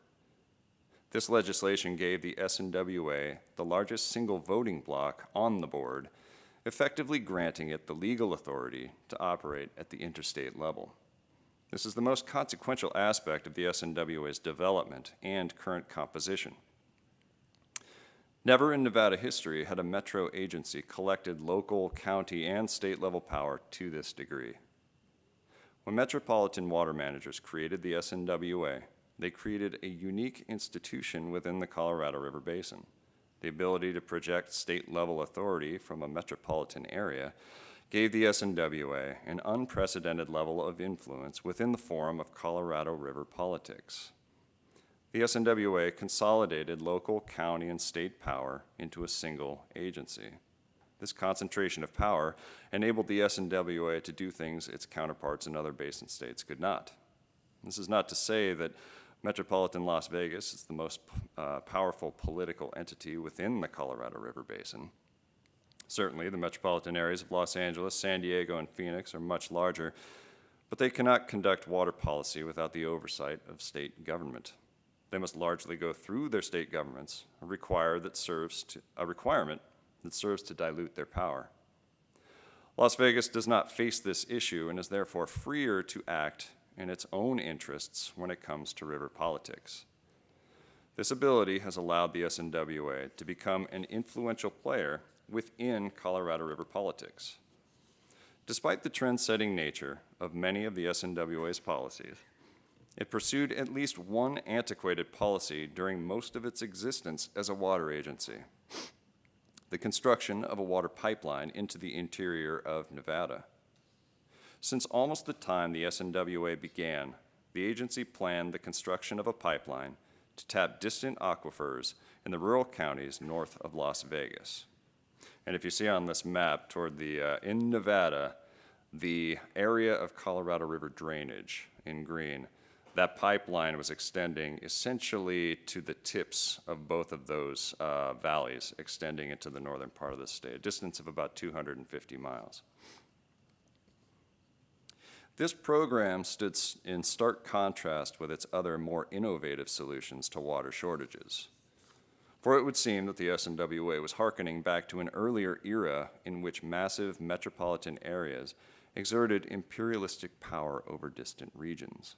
This legislation gave the SNWA the largest single voting bloc on the board, effectively granting it the legal authority to operate at the interstate level. This is the most consequential aspect of the SNWA's development and current composition. Never in Nevada history had a metro agency collected local, county, and state-level power to this degree. When metropolitan water managers created the SNWA, they created a unique institution within the Colorado River Basin. The ability to project state-level authority from a metropolitan area gave the SNWA an unprecedented level of influence within the forum of Colorado River politics. The SNWA consolidated local, county, and state power into a single agency. This concentration of power enabled the SNWA to do things its counterparts in other basin states could not. This is not to say that metropolitan Las Vegas is the most powerful political entity within the Colorado River Basin. Certainly, the metropolitan areas of Los Angeles, San Diego, and Phoenix are much larger, but they cannot conduct water policy without the oversight of state government. They must largely go through their state governments, a requirement that serves to dilute their power. Las Vegas does not face this issue and is therefore freer to act in its own interests when it comes to river politics. This ability has allowed the SNWA to become an influential player within Colorado River politics. Despite the trend-setting nature of many of the SNWA's policies, It pursued at least one antiquated policy during most of its existence as a water agency: the construction of a water pipeline into the interior of Nevada. Since almost the time the SNWA began, the agency planned the construction of a pipeline to tap distant aquifers in the rural counties north of Las Vegas. And if you see on this map toward the, in Nevada, the area of Colorado River drainage in green, that pipeline was extending essentially to the tips of both of those valleys, extending into the northern part of the state, a distance of about 250 miles. This program stood in stark contrast with its other more innovative solutions to water shortages. For it would seem that the SNWA was hearkening back to an earlier era in which massive metropolitan areas exerted imperialistic power over distant regions.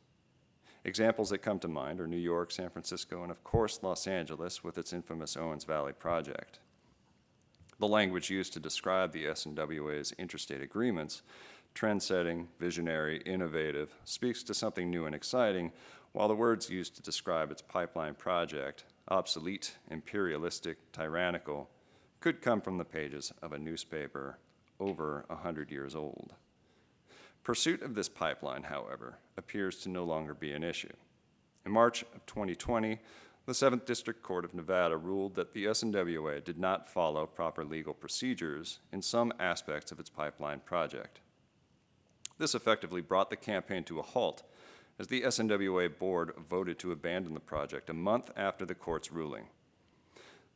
Examples that come to mind are New York, San Francisco, and of course Los Angeles with its infamous Owens Valley project. The language used to describe the SNWA's interstate agreements, trend-setting, visionary, innovative, speaks to something new and exciting, while the words used to describe its pipeline project, obsolete, imperialistic, tyrannical, could come from the pages of a newspaper over 100 years old. Pursuit of this pipeline, however, appears to no longer be an issue. In March of 2020, the 7th District Court of Nevada ruled that the SNWA did not follow proper legal procedures in some aspects of its pipeline project. This effectively brought the campaign to a halt as the SNWA board voted to abandon the project a month after the court's ruling.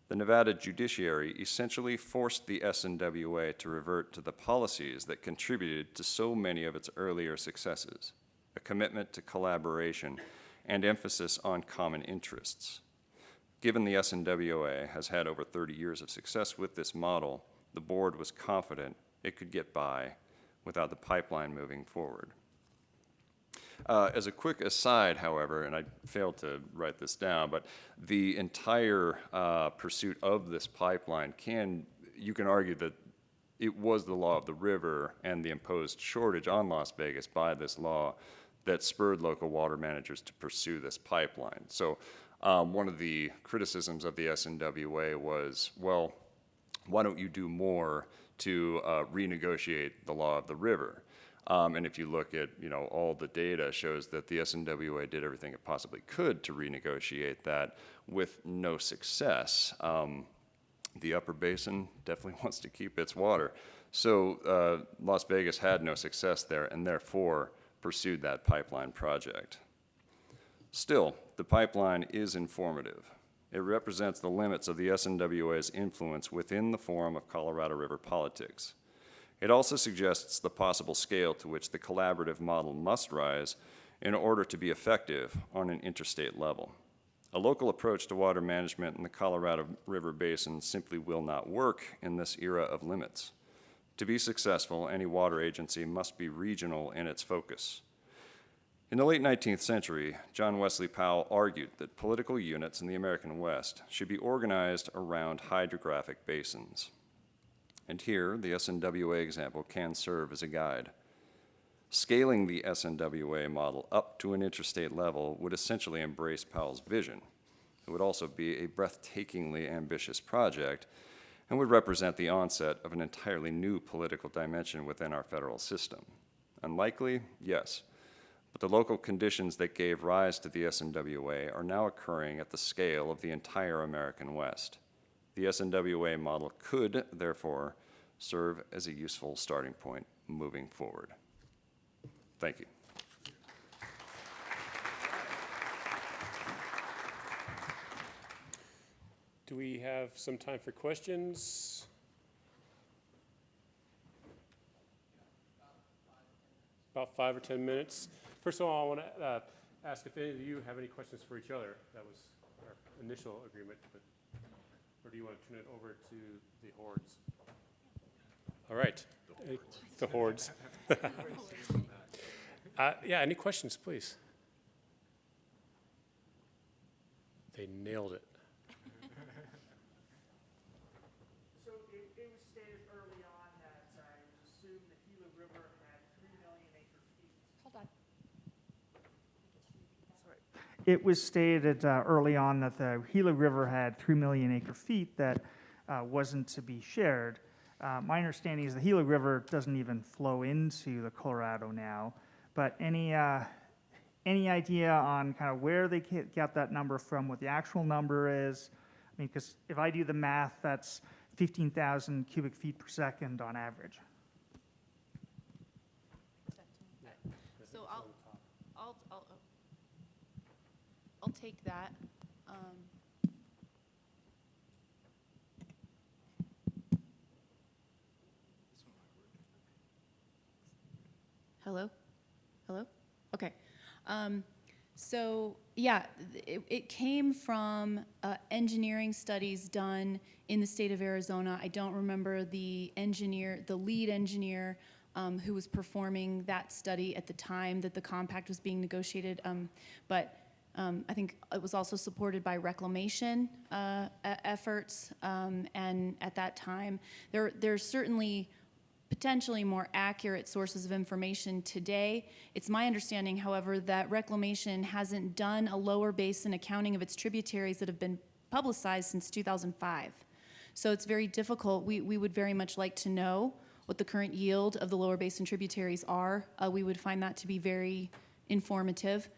The Nevada judiciary essentially forced the SNWA to revert to the policies that contributed to so many of its earlier successes: a commitment to collaboration and emphasis on common interests. Given the SNWA has had over 30 years of success with this model, the board was confident it could get by without the pipeline moving forward. As a quick aside, however, and I failed to write this down, but the entire pursuit of this pipeline you can argue that it was the law of the river and the imposed shortage on Las Vegas by this law that spurred local water managers to pursue this pipeline. So one of the criticisms of the SNWA was, well, why don't you do more to renegotiate the law of the river? And if you look at, all the data shows that the SNWA did everything it possibly could to renegotiate that with no success. The upper basin definitely wants to keep its water. So Las Vegas had no success there and therefore pursued that pipeline project. Still, the pipeline is informative. It represents the limits of the SNWA's influence within the forum of Colorado River politics. It also suggests the possible scale to which the collaborative model must rise in order to be effective on an interstate level. A local approach to water management in the Colorado River Basin simply will not work in this era of limits. To be successful, any water agency must be regional in its focus. In the late 19th century, John Wesley Powell argued that political units in the American West should be organized around hydrographic basins. And here, the SNWA example can serve as a guide. Scaling the SNWA model up to an interstate level would essentially embrace Powell's vision. It would also be a breathtakingly ambitious project and would represent the onset of an entirely new political dimension within our federal system. Unlikely? Yes. But the local conditions that gave rise to the SNWA are now occurring at the scale of the entire American West. The SNWA model could, therefore, serve as a useful starting point moving forward. Thank you. Do we have some time for questions? About 5 or 10 minutes. First of all, I want to ask if any of you have any questions for each other. That was our initial agreement, or do you want to turn it over to the hordes? All right, the hordes. Yeah, any questions, please? They nailed it. So it was stated early on that it was assumed the Gila River had 3 million acre feet. Hold on. it was stated early on that the Gila River had 3 million acre-feet that wasn't to be shared. My understanding is the Gila River doesn't even flow into the Colorado now, but any idea on kind of where they got that number from, what the actual number is? I mean, because if I do the math, that's 15,000 cubic feet per second on average. So I'll take that. Hello? Hello? Okay. So yeah, it came from engineering studies done in the state of Arizona. I don't remember the lead engineer who was performing that study at the time that the compact was being negotiated, but I think it was also supported by reclamation efforts, and at that time, there's certainly potentially more accurate sources of information today. It's my understanding, however, that reclamation hasn't done a lower basin accounting of its tributaries that have been publicized since 2005. So it's very difficult. We would very much like to know what the current yield of the lower basin tributaries are. We would find that to be very informative.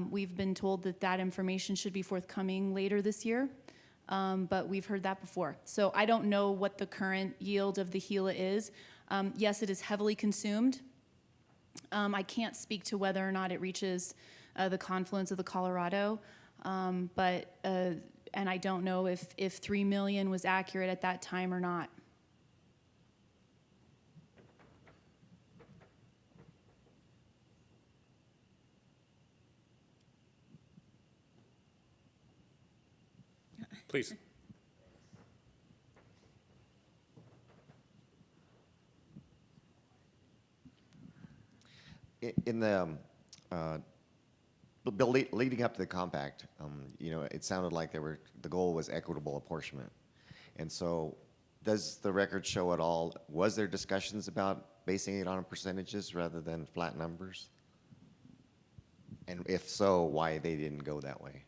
We've been told that that information should be forthcoming later this year, but we've heard that before. So I don't know what the current yield of the Gila is. Yes, it is heavily consumed. I can't speak to whether or not it reaches the confluence of the Colorado, and I don't know if 3 million was accurate at that time or not. Please. In the leading up to the compact, it sounded like the goal was equitable apportionment. And so does the record show at all, was there discussions about basing it on percentages rather than flat numbers? And if so, why they didn't go that way?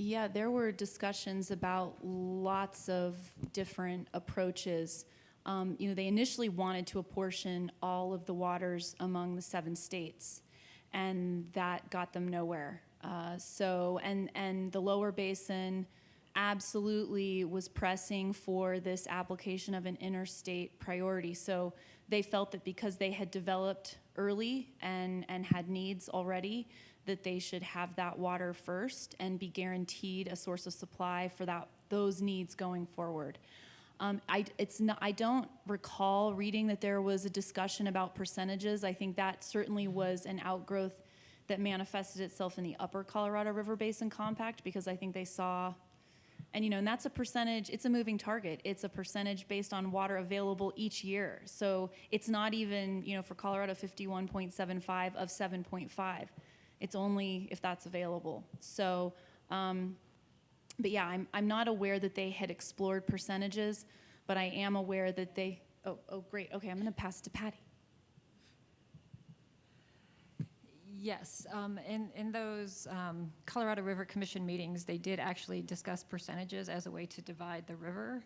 Yeah, there were discussions about lots of different approaches. They initially wanted to apportion all of the waters among the 7 states, and that got them nowhere. And the lower basin absolutely was pressing for this application of an interstate priority. So they felt that because they had developed early and had needs already, that they should have that water first and be guaranteed a source of supply for those needs going forward. I don't recall reading that there was a discussion about percentages. I think that certainly was an outgrowth that manifested itself in the upper Colorado River Basin Compact, because I think they saw, and that's a percentage, it's a moving target. It's a percentage based on water available each year. So it's not even, for Colorado 51.75 of 7.5. It's only if that's available. So, but yeah, I'm not aware that they had explored percentages, but I am aware that they, oh great, okay, I'm gonna pass it to Patty. Yes, in those Colorado River Commission meetings, they did actually discuss percentages as a way to divide the river.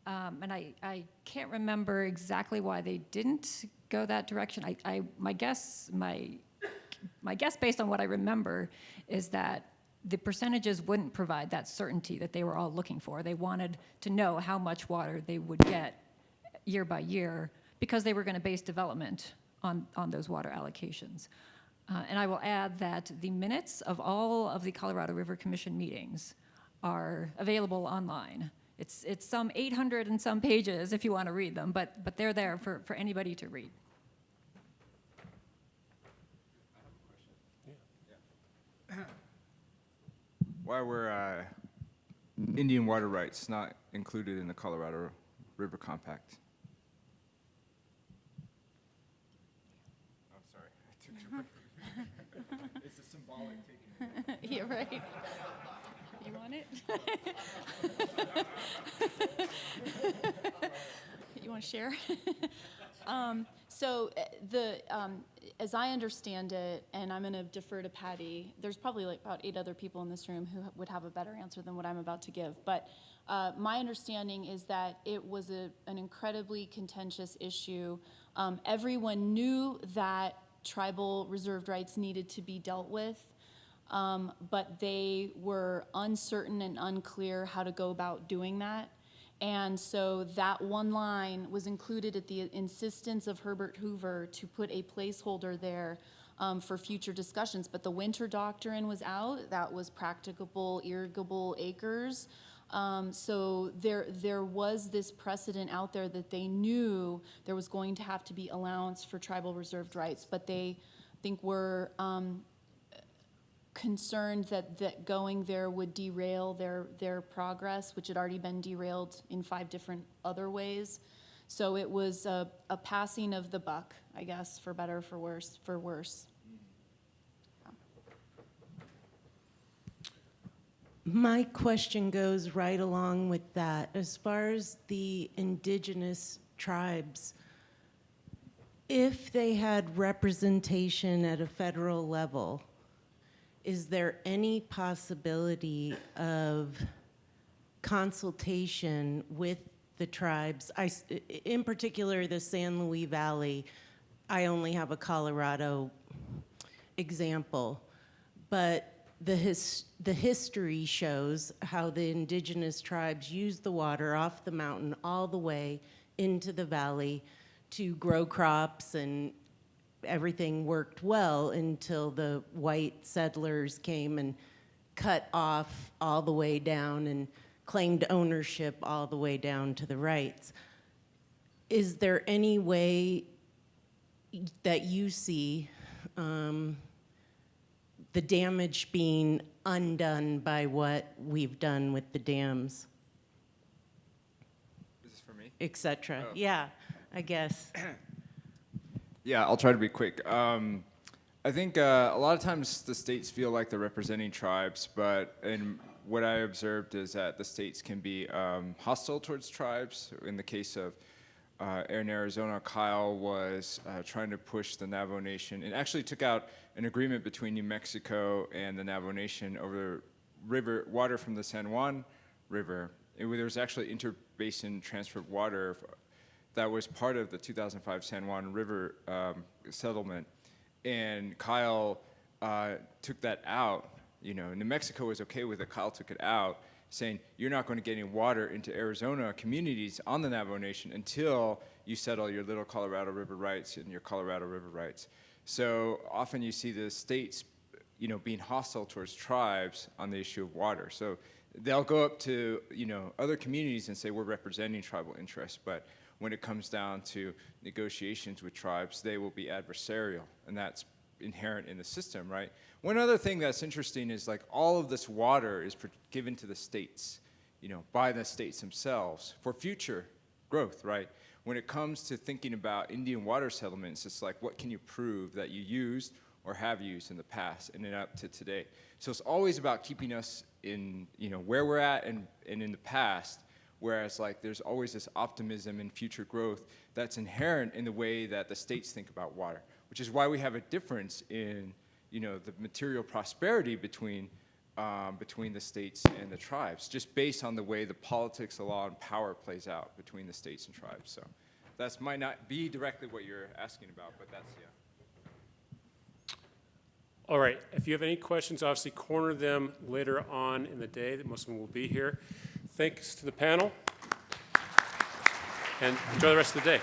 And I can't remember exactly why they didn't go that direction. My guess based on what I remember is that the percentages wouldn't provide that certainty that they were all looking for. They wanted to know how much water they would get year by year because they were going to base development on those water allocations. And I will add that the minutes of all of the Colorado River Commission meetings are available online. It's some 800 and some pages if you want to read them, but they're there for anybody to read. Why were Indian water rights not included in the Colorado River Compact? Oh, sorry. I took your break. It's a symbolic taking. Yeah, right. You want it? You want to share? So as I understand it, and I'm going to defer to Patty, there's probably like about 8 other people in this room who would have a better answer than what I'm about to give. But my understanding is that it was an incredibly contentious issue. Everyone knew that tribal reserved rights needed to be dealt with, but they were uncertain and unclear how to go about doing that. And so that one line was included at the insistence of Herbert Hoover to put a placeholder there for future discussions. But the winter doctrine was out. That was practicable, irrigable acres. So there was this precedent out there that they knew there was going to have to be allowance for tribal reserved rights, but they, I think, were concerned that going there would derail their progress, which had already been derailed in 5 different other ways. So it was a passing of the buck, I guess, for better, for worse, for worse. My question goes right along with that. As far as the indigenous tribes, if they had representation at a federal level, is there any possibility of consultation with the tribes? In particular, the San Luis Valley, I only have a Colorado example, but the history shows how the indigenous tribes used the water off the mountain all the way into the valley to grow crops, and everything worked well until the white settlers came and cut off all the way down and claimed ownership all the way down to the rights. Is there any way that you see the damage being undone by what we've done with the dams, Is this for me? et cetera? Oh. Yeah, I guess. Yeah, I'll try to be quick. I think a lot of times the states feel like they're representing tribes, but what I observed is that the states can be hostile towards tribes. In the case of in Arizona, Kyle was trying to push the Navajo Nation, and actually took out an agreement between New Mexico and the Navajo Nation over water from the San Juan River. There was actually interbasin transfer of water that was part of the 2005 San Juan River settlement, and Kyle took that out. You know, New Mexico was okay with it. Kyle took it out, saying you're not going to get any water into Arizona communities on the Navajo Nation until you settle your Little Colorado River rights and your Colorado River rights. So often you see the states, you know, being hostile towards tribes on the issue of water. So they'll go up to, you know, other communities and say we're representing tribal interests, but when it comes down to negotiations with tribes, they will be adversarial, and that's inherent in the system, right? One other thing that's interesting is like all of this water is given to the states, you know, by the states themselves for future growth, right? When it comes to thinking about Indian water settlements, it's like, what can you prove that you used or have used in the past and then up to today? So it's always about keeping us in, you know, where we're at and in the past, whereas like there's always this optimism and future growth that's inherent in the way that the states think about water, which is why we have a difference in, you know, the material prosperity between the states and the tribes, just based on the way the politics, the law, and power plays out between the states and tribes. So that might not be directly what you're asking about, but that's, yeah. All right, if you have any questions, obviously corner them later on in the day. That most of them will be here. Thanks to the panel, and enjoy the rest of the day.